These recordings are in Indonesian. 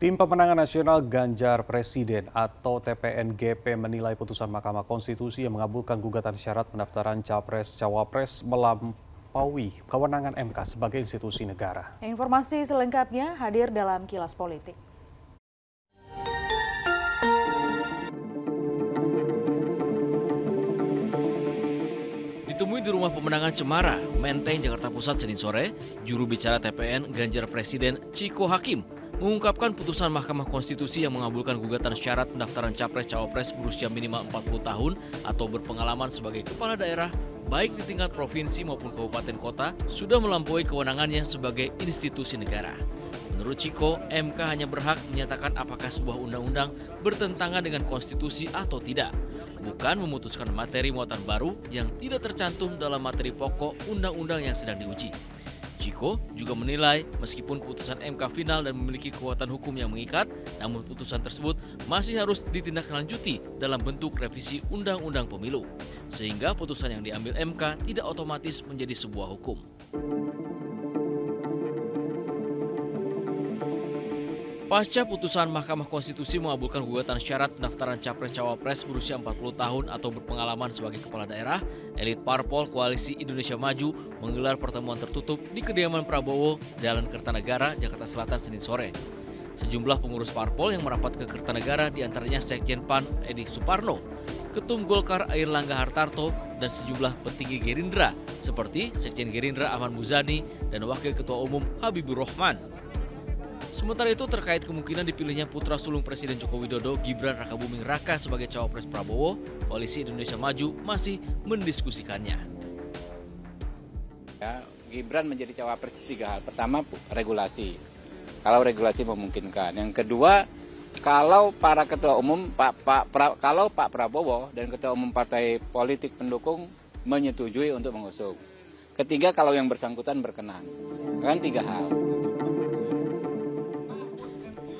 Tim Pemenangan Nasional Ganjar Presiden atau TPNGP menilai putusan Mahkamah Konstitusi yang mengabulkan gugatan syarat pendaftaran Capres-Cawapres melampaui kewenangan MK sebagai institusi negara. Informasi selengkapnya hadir dalam Kilas Politik. Ditemui di Rumah Pemenangan Cemara, Menteng, Jakarta Pusat Senin sore, juru bicara TPN Ganjar Presiden Ciko Hakim mengungkapkan putusan Mahkamah Konstitusi yang mengabulkan gugatan syarat pendaftaran Capres-Cawapres berusia minimal 40 tahun atau berpengalaman sebagai kepala daerah baik di tingkat provinsi maupun kabupaten kota sudah melampaui kewenangannya sebagai institusi negara. Menurut Ciko, MK hanya berhak menyatakan apakah sebuah undang-undang bertentangan dengan konstitusi atau tidak, bukan memutuskan materi muatan baru yang tidak tercantum dalam materi pokok undang-undang yang sedang diuji. Ciko juga menilai meskipun putusan MK final dan memiliki kekuatan hukum yang mengikat, namun putusan tersebut masih harus ditindaklanjuti dalam bentuk revisi Undang-Undang Pemilu, sehingga putusan yang diambil MK tidak otomatis menjadi sebuah hukum. Pasca putusan Mahkamah Konstitusi mengabulkan gugatan syarat pendaftaran Capres-Cawapres berusia 40 tahun atau berpengalaman sebagai kepala daerah, elit parpol Koalisi Indonesia Maju menggelar pertemuan tertutup di kediaman Prabowo, Jalan Kertanegara, Jakarta Selatan, Senin sore. Sejumlah pengurus parpol yang merapat ke Kertanegara diantaranya Sekjen PAN Edi Suparno, Ketum Golkar Airlangga Hartarto, dan sejumlah petinggi Gerindra seperti Sekjen Gerindra Ahmad Muzani dan Wakil Ketua Umum Habibur Rahman. Sementara itu terkait kemungkinan dipilihnya putra sulung Presiden Joko Widodo Gibran Rakabuming Raka sebagai cawapres Prabowo, Koalisi Indonesia Maju masih mendiskusikannya. Ya, Gibran menjadi cawapres 3 hal. Pertama, regulasi. Kalau regulasi memungkinkan. Yang kedua, kalau para ketua umum kalau Pak Prabowo dan ketua umum partai politik pendukung menyetujui untuk mengusung. Ketiga, kalau yang bersangkutan berkenan. Kan 3 hal.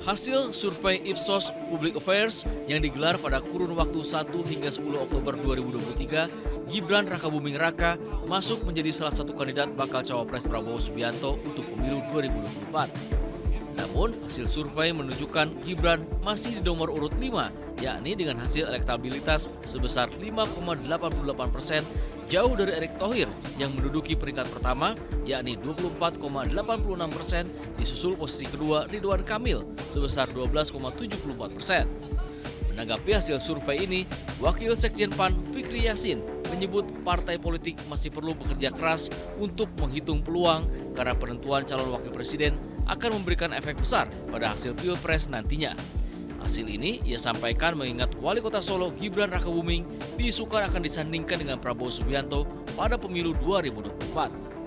Hasil survei Ipsos Public Affairs yang digelar pada kurun waktu 1 hingga 10 Oktober 2023, Gibran Rakabuming Raka masuk menjadi salah satu kandidat bakal cawapres Prabowo Subianto untuk pemilu 2024. Namun, hasil survei menunjukkan Gibran masih di nomor urut 5, yakni dengan hasil elektabilitas sebesar 5,88%, jauh dari Erick Thohir yang menduduki peringkat pertama, yakni 24,86%, disusul posisi kedua Ridwan Kamil sebesar 12,74%. Menanggapi hasil survei ini, Wakil Sekjen PAN Fikri Yasin menyebut partai politik masih perlu bekerja keras untuk menghitung peluang karena penentuan calon wakil presiden akan memberikan efek besar pada hasil Pilpres nantinya. Hasil ini ia sampaikan mengingat Wali Kota Solo Gibran Rakabuming diisukan akan disandingkan dengan Prabowo Subianto pada pemilu 2024.